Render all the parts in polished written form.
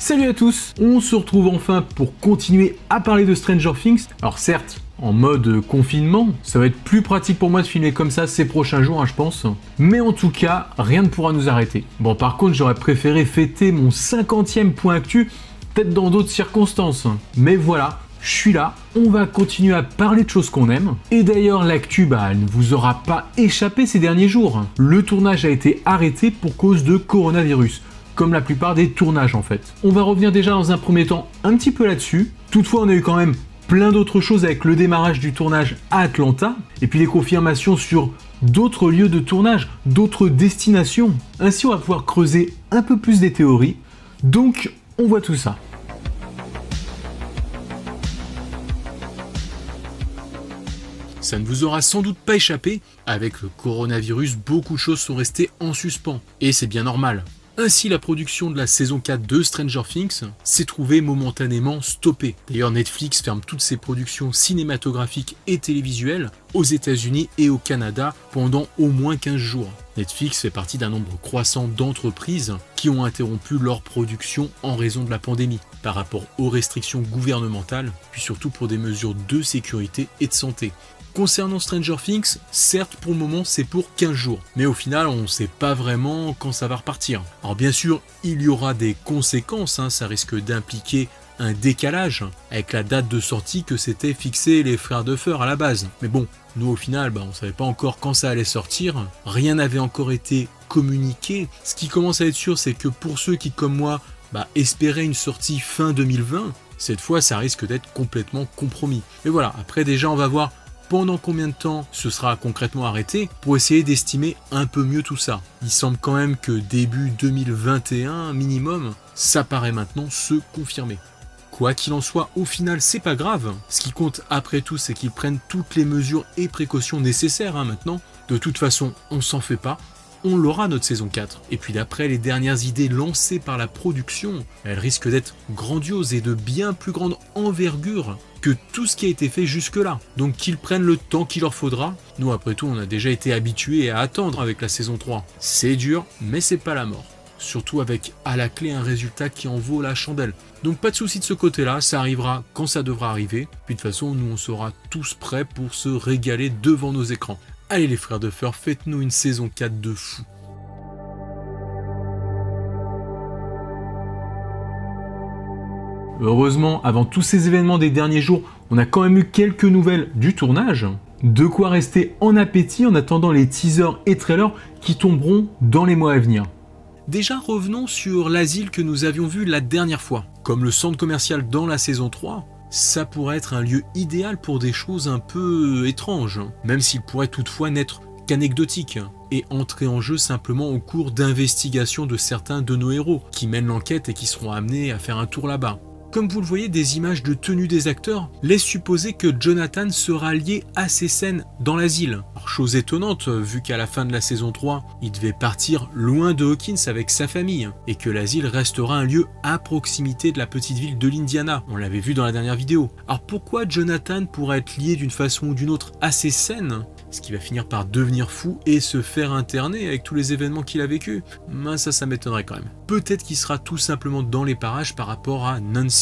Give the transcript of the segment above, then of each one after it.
Salut à tous, on se retrouve enfin pour continuer à parler de Stranger Things. Alors certes, en mode confinement, ça va être plus pratique pour moi de filmer comme ça ces prochains jours, je pense. Mais en tout cas, rien ne pourra nous arrêter. Bon, par contre, j'aurais préféré fêter mon 50e point actu, peut-être dans d'autres circonstances. Mais voilà, je suis là, on va continuer à parler de choses qu'on aime. Et d'ailleurs, l'actu, elle ne vous aura pas échappé ces derniers jours. Le tournage a été arrêté pour cause de coronavirus. Comme la plupart des tournages en fait. On va revenir déjà dans un premier temps un petit peu là-dessus. Toutefois, on a eu quand même plein d'autres choses avec le démarrage du tournage à Atlanta, et puis les confirmations sur d'autres lieux de tournage, d'autres destinations. Ainsi, on va pouvoir creuser un peu plus des théories. Donc, on voit tout ça. Ça ne vous aura sans doute pas échappé, avec le coronavirus, beaucoup de choses sont restées en suspens. Et c'est bien normal. Ainsi, la production de la saison 4 de Stranger Things s'est trouvée momentanément stoppée. D'ailleurs, Netflix ferme toutes ses productions cinématographiques et télévisuelles aux États-Unis et au Canada pendant au moins 15 jours. Netflix fait partie d'un nombre croissant d'entreprises qui ont interrompu leur production en raison de la pandémie, par rapport aux restrictions gouvernementales, puis surtout pour des mesures de sécurité et de santé. Concernant Stranger Things, certes pour le moment c'est pour 15 jours, mais au final on ne sait pas vraiment quand ça va repartir. Alors bien sûr il y aura des conséquences, ça risque d'impliquer un décalage avec la date de sortie que s'étaient fixé les frères Duffer à la base. Mais bon, nous au final on ne savait pas encore quand ça allait sortir, rien n'avait encore été communiqué. Ce qui commence à être sûr c'est que pour ceux qui comme moi espéraient une sortie fin 2020, cette fois ça risque d'être complètement compromis. Mais voilà, après déjà on va voir pendant combien de temps ce sera concrètement arrêté pour essayer d'estimer un peu mieux tout ça. Il semble quand même que début 2021 minimum, ça paraît maintenant se confirmer. Quoi qu'il en soit, au final c'est pas grave. Ce qui compte après tout c'est qu'ils prennent toutes les mesures et précautions nécessaires maintenant. De toute façon on s'en fait pas. On l'aura notre saison 4. Et puis d'après les dernières idées lancées par la production, elles risquent d'être grandioses et de bien plus grande envergure que tout ce qui a été fait jusque-là. Donc qu'ils prennent le temps qu'il leur faudra. Nous après tout on a déjà été habitués à attendre avec la saison 3. C'est dur, mais c'est pas la mort. Surtout avec à la clé un résultat qui en vaut la chandelle. Donc pas de souci de ce côté-là, ça arrivera quand ça devra arriver. Puis de toute façon nous on sera tous prêts pour se régaler devant nos écrans. Allez les frères Duffer, faites-nous une saison 4 de fou. Heureusement, avant tous ces événements des derniers jours, on a quand même eu quelques nouvelles du tournage. De quoi rester en appétit en attendant les teasers et trailers qui tomberont dans les mois à venir. Déjà revenons sur l'asile que nous avions vu la dernière fois. Comme le centre commercial dans la saison 3, ça pourrait être un lieu idéal pour des choses un peu étranges, même s'il pourrait toutefois n'être qu'anecdotique et entrer en jeu simplement au cours d'investigation de certains de nos héros qui mènent l'enquête et qui seront amenés à faire un tour là-bas. Comme vous le voyez, des images de tenue des acteurs laissent supposer que Jonathan sera lié à ces scènes dans l'asile. Alors, chose étonnante, vu qu'à la fin de la saison 3, il devait partir loin de Hawkins avec sa famille, et que l'asile restera un lieu à proximité de la petite ville de l'Indiana. On l'avait vu dans la dernière vidéo. Alors pourquoi Jonathan pourrait être lié d'une façon ou d'une autre à ces scènes ? Ce qui va finir par devenir fou et se faire interner avec tous les événements qu'il a vécu. Ça m'étonnerait quand même. Peut-être qu'il sera tout simplement dans les parages par rapport à Nancy.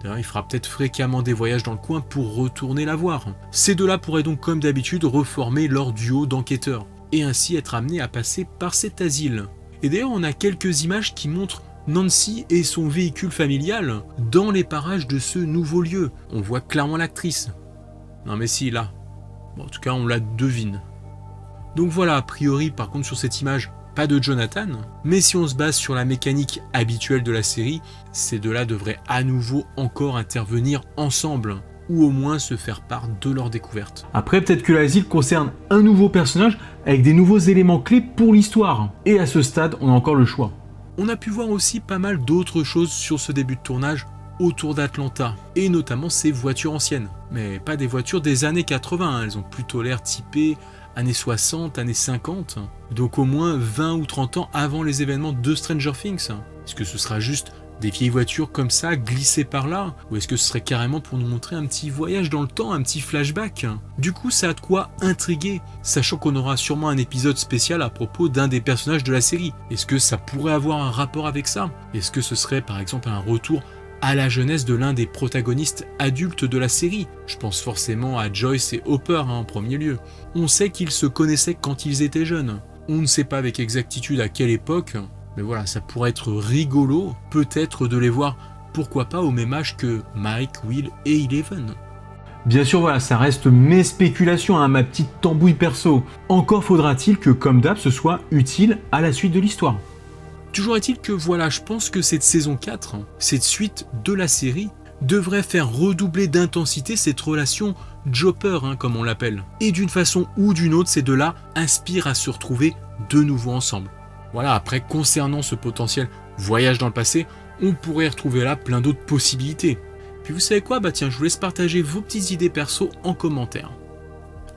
D'ailleurs, il fera peut-être fréquemment des voyages dans le coin pour retourner la voir. Ces deux-là pourraient donc comme d'habitude reformer leur duo d'enquêteurs et ainsi être amenés à passer par cet asile. Et d'ailleurs, on a quelques images qui montrent Nancy et son véhicule familial dans les parages de ce nouveau lieu. On voit clairement l'actrice. Non mais si, là. Bon, en tout cas, on la devine. Donc voilà, a priori, par contre, sur cette image, pas de Jonathan. Mais si on se base sur la mécanique habituelle de la série, ces deux-là devraient à nouveau encore intervenir ensemble, ou au moins se faire part de leur découverte. Après, peut-être que l'asile concerne un nouveau personnage avec des nouveaux éléments clés pour l'histoire. Et à ce stade, on a encore le choix. On a pu voir aussi pas mal d'autres choses sur ce début de tournage autour d'Atlanta, et notamment ces voitures anciennes. Mais pas des voitures des années 80, elles ont plutôt l'air typées années 60, années 50, donc au moins 20 ou 30 ans avant les événements de Stranger Things. Est-ce que ce sera juste Des vieilles voitures comme ça, glissées par là? Ou est-ce que ce serait carrément pour nous montrer un petit voyage dans le temps, un petit flashback? Du coup, ça a de quoi intriguer, sachant qu'on aura sûrement un épisode spécial à propos d'un des personnages de la série. Est-ce que ça pourrait avoir un rapport avec ça? Est-ce que ce serait par exemple un retour à la jeunesse de l'un des protagonistes adultes de la série? Je pense forcément à Joyce et Hopper en premier lieu. On sait qu'ils se connaissaient quand ils étaient jeunes. On ne sait pas avec exactitude à quelle époque, mais voilà, ça pourrait être rigolo, peut-être de les voir, pourquoi pas au même âge que Mike, Will et Eleven. Bien sûr, voilà, ça reste mes spéculations, hein, ma petite tambouille perso. Encore faudra-t-il que, comme d'hab, ce soit utile à la suite de l'histoire. Toujours est-il que voilà, je pense que cette saison 4, cette suite de la série, devrait faire redoubler d'intensité cette relation Jopper, comme on l'appelle. Et d'une façon ou d'une autre, ces deux-là inspirent à se retrouver de nouveau ensemble. Voilà, après, concernant ce potentiel voyage dans le passé, on pourrait retrouver là plein d'autres possibilités. Puis vous savez quoi? Tiens, je vous laisse partager vos petites idées perso en commentaire.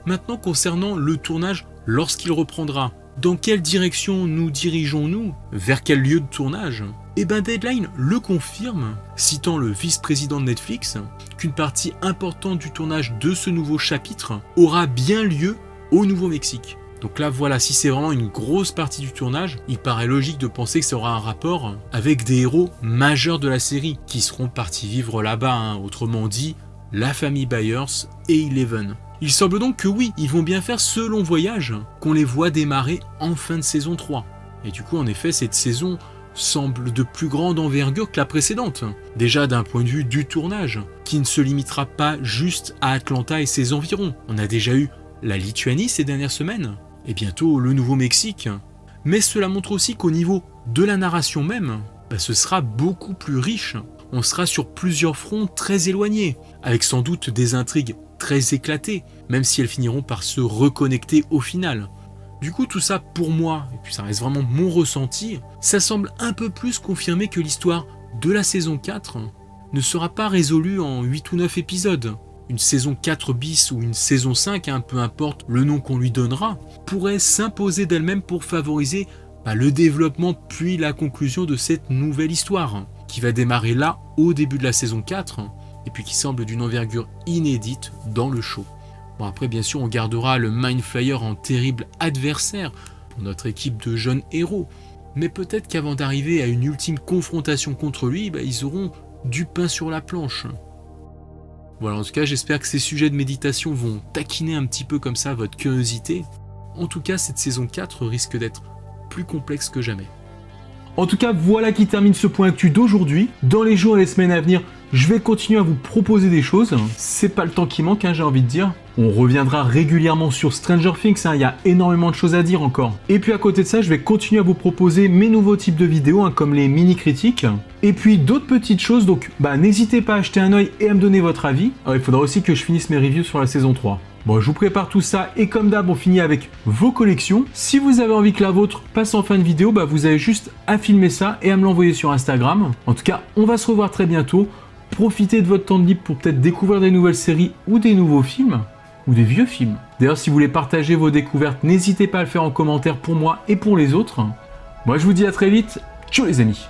Maintenant, concernant le tournage, lorsqu'il reprendra, dans quelle direction nous dirigeons-nous? Vers quel lieu de tournage? Deadline le confirme, citant le vice-président de Netflix, qu'une partie importante du tournage de ce nouveau chapitre aura bien lieu au Nouveau-Mexique. Donc là voilà, si c'est vraiment une grosse partie du tournage, il paraît logique de penser que ça aura un rapport avec des héros majeurs de la série qui seront partis vivre là-bas, autrement dit, la famille Byers et Eleven. Il semble donc que oui, ils vont bien faire ce long voyage, qu'on les voit démarrer en fin de saison 3. Et du coup, en effet, cette saison semble de plus grande envergure que la précédente. Déjà d'un point de vue du tournage, qui ne se limitera pas juste à Atlanta et ses environs. On a déjà eu la Lituanie ces dernières semaines, et bientôt le Nouveau-Mexique. Mais cela montre aussi qu'au niveau de la narration même, ce sera beaucoup plus riche. On sera sur plusieurs fronts très éloignés, avec sans doute des intrigues très éclatées, même si elles finiront par se reconnecter au final. Du coup, tout ça pour moi, et puis ça reste vraiment mon ressenti, ça semble un peu plus confirmer que l'histoire de la saison 4 ne sera pas résolue en 8 ou 9 épisodes. Une saison 4 bis ou une saison 5, peu importe le nom qu'on lui donnera, pourrait s'imposer d'elle-même pour favoriser le développement puis la conclusion de cette nouvelle histoire, qui va démarrer là au début de la saison 4, et puis qui semble d'une envergure inédite dans le show. Bon, après bien sûr on gardera le Mind Flayer en terrible adversaire pour notre équipe de jeunes héros, mais peut-être qu'avant d'arriver à une ultime confrontation contre lui, ils auront du pain sur la planche. Voilà, en tout cas j'espère que ces sujets de méditation vont taquiner un petit peu comme ça votre curiosité. En tout cas cette saison 4 risque d'être plus complexe que jamais. En tout cas, voilà qui termine ce point actu d'aujourd'hui. Dans les jours et les semaines à venir, je vais continuer à vous proposer des choses. C'est pas le temps qui manque, j'ai envie de dire. On reviendra régulièrement sur Stranger Things, il y a énormément de choses à dire encore. Et puis à côté de ça, je vais continuer à vous proposer mes nouveaux types de vidéos, comme les mini-critiques. Et puis d'autres petites choses, donc n'hésitez pas à jeter un œil et à me donner votre avis. Alors, il faudra aussi que je finisse mes reviews sur la saison 3. Bon, je vous prépare tout ça et comme d'hab, on finit avec vos collections. Si vous avez envie que la vôtre passe en fin de vidéo, vous avez juste à filmer ça et à me l'envoyer sur Instagram. En tout cas, on va se revoir très bientôt. Profitez de votre temps de libre pour peut-être découvrir des nouvelles séries ou des nouveaux films, ou des vieux films. D'ailleurs, si vous voulez partager vos découvertes, n'hésitez pas à le faire en commentaire pour moi et pour les autres. Moi, je vous dis à très vite. Ciao les amis!